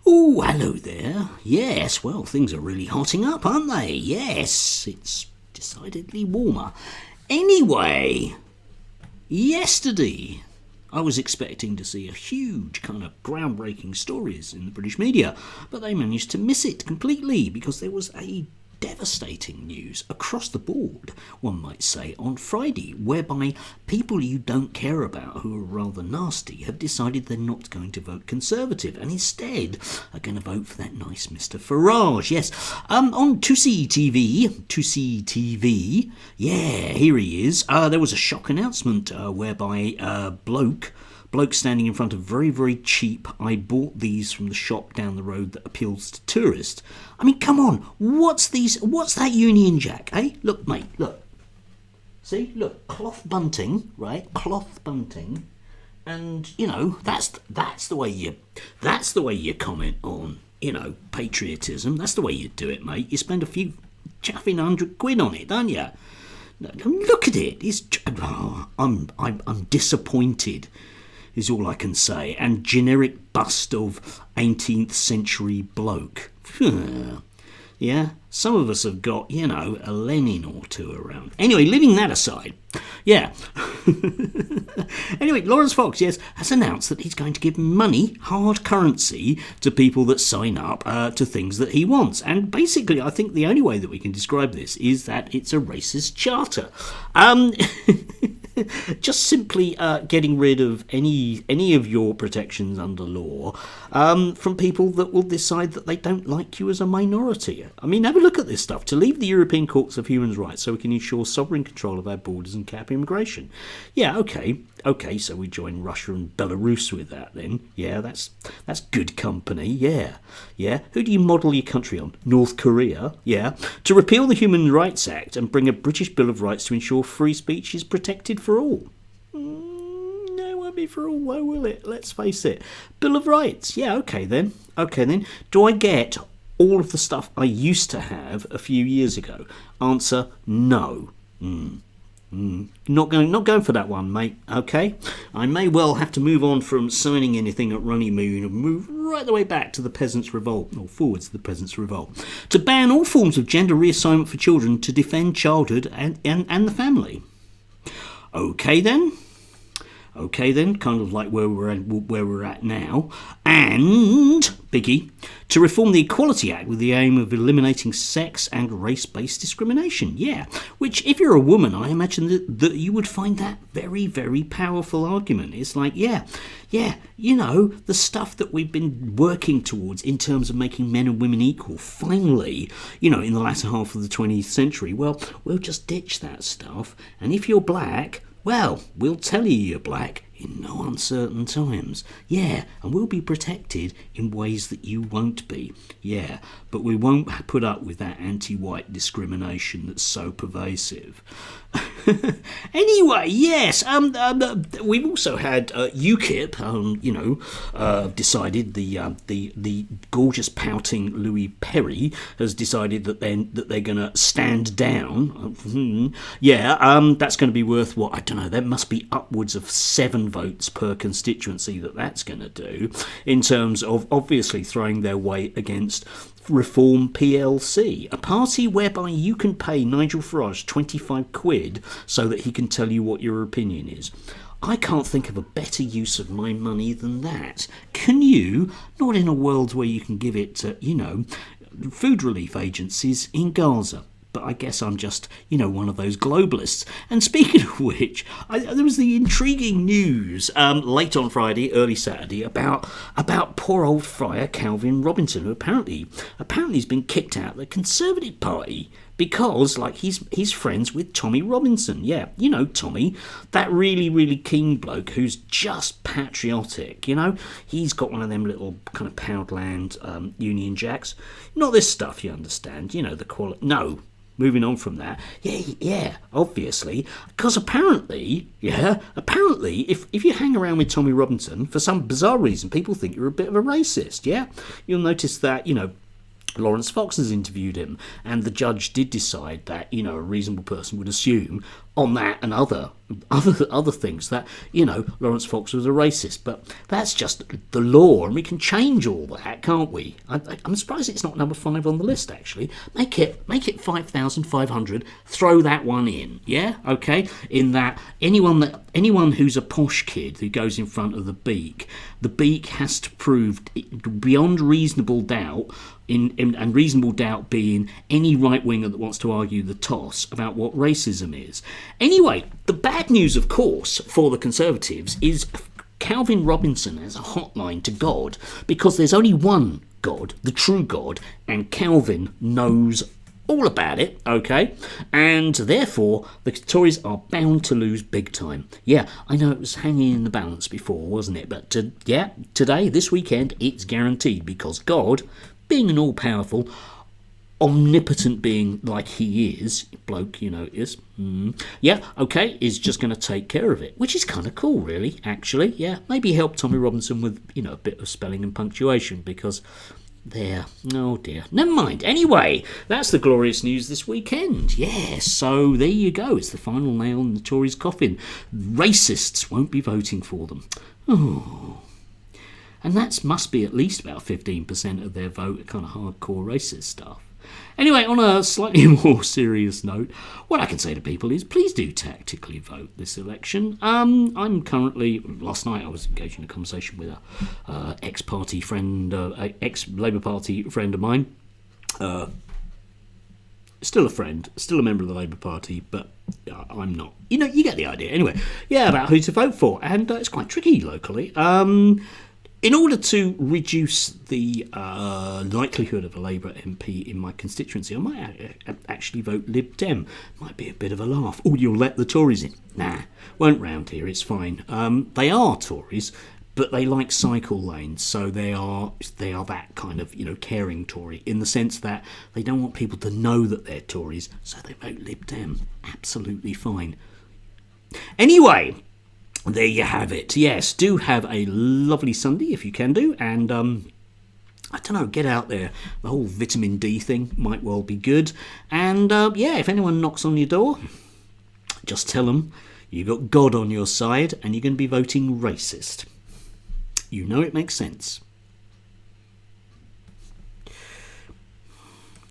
Oh, hello there. Yes, well, things are really hotting up, aren't they? Yes, it's decidedly warmer. Anyway, yesterday I was expecting to see a huge kind of groundbreaking stories in the British media, but they managed to miss it completely because there was a devastating news across the board, one might say, on Friday, whereby people you don't care about, who are rather nasty, have decided they're not going to vote Conservative and instead are going to vote for that nice Mr. Farage. Yes, on 2CTV, yeah, here he is. There was a shock announcement whereby a bloke standing in front of very, very cheap, I bought these from the shop down the road that appeals to tourists. I mean, come on, what's that Union Jack, eh? Look, mate, look. See, look, cloth bunting, right? Cloth bunting. And, you know, that's the way you comment on, you know, patriotism. That's the way you do it, mate. You spend a few chuffing £100 on it, don't you? Look at it. I'm disappointed, is all I can say. And generic bust of 18th century bloke. Yeah, some of us have got, you know, a Lenin or two around. Anyway, leaving that aside, yeah. Anyway, Lawrence Fox, yes, has announced that he's going to give money, hard currency, to people that sign up to things that he wants. And basically, I think the only way that we can describe this is that it's a racist charter. Just simply getting rid of any of your protections under law from people that will decide that they don't like you as a minority. I mean, have a look at this stuff. To leave the European Courts of Human Rights so we can ensure sovereign control of our borders and cap immigration. Yeah, okay, so we join Russia and Belarus with that then. Yeah, that's good company, yeah. Who do you model your country on? North Korea? Yeah. To repeal the Human Rights Act and bring a British Bill of Rights to ensure free speech is protected for all. No, it won't be for all, why will it? Let's face it. Bill of Rights, yeah, okay then. Do I get all of the stuff I used to have a few years ago? Answer, no. Not going for that one, mate, okay? I may well have to move on from signing anything at Runnymede and move right the way back to the Peasants' Revolt, or forwards to the Peasants' Revolt, to ban all forms of gender reassignment for children to defend childhood and the family. Okay then, kind of like where we're at now. And, biggie, to reform the Equality Act with the aim of eliminating sex and race-based discrimination. Yeah, which, if you're a woman, I imagine that you would find that very, very powerful argument. It's like, yeah, you know, the stuff that we've been working towards in terms of making men and women equal, finally, you know, in the latter half of the 20th century, well, we'll just ditch that stuff. And if you're black, well, we'll tell you you're black in no uncertain times. Yeah, and we'll be protected in ways that you won't be. Yeah, but we won't put up with that anti-white discrimination that's so pervasive. Anyway, yes, we've also had UKIP, decided the gorgeous pouting Louis Perry has decided that they're going to stand down. That's going to be worth what, I don't know, there must be upwards of 7 votes per constituency that's going to do, in terms of obviously throwing their weight against Reform PLC, a party whereby you can pay Nigel Farage £25 so that he can tell you what your opinion is. I can't think of a better use of my money than that. Can you? Not in a world where you can give it to, food relief agencies in Gaza. But I guess I'm just, one of those globalists. And speaking of which, there was the intriguing news late on Friday, early Saturday, about poor old Friar Calvin Robinson, who apparently has been kicked out of the Conservative Party because, he's friends with Tommy Robinson. Yeah, Tommy, that really, really keen bloke who's just patriotic, He's got one of them little kind of Poundland Union Jacks. Not this stuff, you understand, the quality. No. Moving on from that, yeah, obviously, because apparently, if you hang around with Tommy Robinson, for some bizarre reason, people think you're a bit of a racist, yeah? You'll notice that, Lawrence Fox has interviewed him, and the judge did decide that, a reasonable person would assume on that and other things that, you know, Lawrence Fox was a racist, but that's just the law, and we can change all that, can't we? I'm surprised it's not number 5 on the list. Actually, make it 5,500. Throw that one in, yeah, okay. In that anyone who's a posh kid who goes in front of the beak has to prove beyond reasonable doubt. And reasonable doubt being any right-winger that wants to argue the toss about what racism is. Anyway, the bad news, of course, for the Conservatives is Calvin Robinson has a hotline to God, because there's only one God, the true God, and Calvin knows all about it, okay? And therefore, the Tories are bound to lose big time. Yeah, I know it was hanging in the balance before, wasn't it? But today, this weekend, it's guaranteed, because God, being an all-powerful, omnipotent being like he is, bloke, you know, is, is just going to take care of it, which is kind of cool, really, actually. Yeah, maybe help Tommy Robinson with, you know, a bit of spelling and punctuation, because oh dear, never mind. Anyway, that's the glorious news this weekend. Yeah, so there you go. It's the final nail in the Tories' coffin. Racists won't be voting for them. Oh. And that must be at least about 15% of their vote, kind of hardcore racist stuff. Anyway, on a slightly more serious note, what I can say to people is please do tactically vote this election. I'm currently, last night I was engaged in a conversation with a ex-party friend, ex-Labour Party friend of mine. Still a friend, still a member of the Labour Party, but I'm not. You know, you get the idea. Anyway, yeah, about who to vote for, and it's quite tricky locally. In order to reduce the likelihood of a Labour MP in my constituency, I might actually vote Lib Dem. Might be a bit of a laugh. Oh, you'll let the Tories in? Nah, won't round here, it's fine. They are Tories, but they like cycle lanes, so they are that kind of, you know, caring Tory, in the sense that they don't want people to know that they're Tories, so they vote Lib Dem. Absolutely fine. Anyway, there you have it. Yes, do have a lovely Sunday if you can do, and I don't know, get out there. The whole vitamin D thing might well be good. And if anyone knocks on your door, just tell them you've got God on your side and you're going to be voting racist. You know it makes sense.